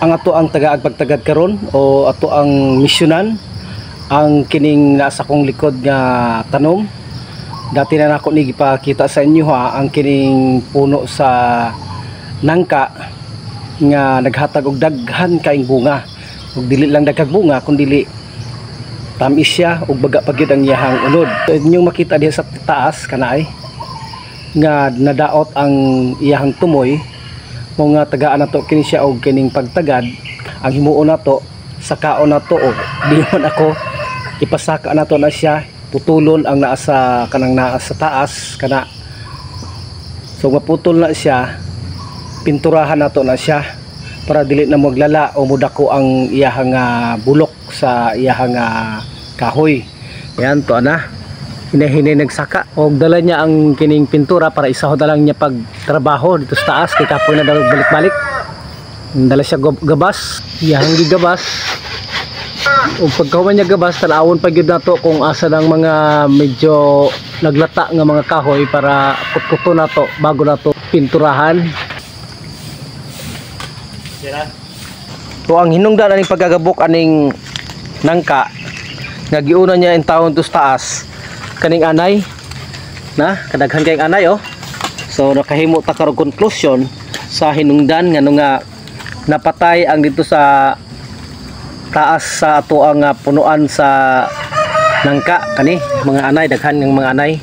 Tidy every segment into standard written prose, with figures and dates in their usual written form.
ang ato ang tagaag pagtagad karon o ato ang misyonan ang kining nasa kong likod nga tanom. Dati na nako ni gipakita sa inyo ha, ang kining puno sa nangka nga naghatag og daghan kaing bunga. Ug dili lang daghang bunga kundi tamis siya ug baga pagyud ang iyahang unod. So, inyong makita diha sa taas kanay nga nadaot ang iyahang tumoy. Mo nga tagaan nato kini siya og kining pagtagad. Ang himuon nato sakaon nato og diyon ako ipasaka nato na siya, putulon ang naa sa kanang naa sa taas kana. So maputol na siya, pinturahan nato na siya para dili na maglala o mudako ang iyahang bulok sa iyahang kahoy. Yan to ana. Hinahinay nagsaka og dala niya ang kining pintura para isahod na lang niya pag trabaho dito sa taas kay kapoy na daw balik-balik. Dala siya gabas, iyahang gigabas. O pagkahuman niya gabas, tanawon pa gyud nato kung asa ng mga medyo naglata nga mga kahoy para kutkuto nato bago nato pinturahan. So ang hinungdan aning pagagabok aning nangka nga giuna niya in taon to taas kaning anay na kadaghan kay anay oh. So nakahimo ta karong conclusion sa hinungdan ngano nga napatay ang dito sa taas sa ato ang punuan sa nangka kani mga anay, daghan ng mga anay.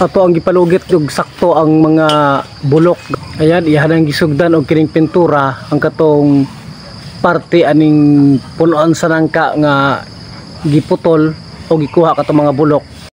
Ato ang gipalugit ug sakto ang mga bulok. Ayan, iyan ang gisugdan og kining pintura ang katong parte aning punuan sa nangka nga giputol o gikuha katong mga bulok.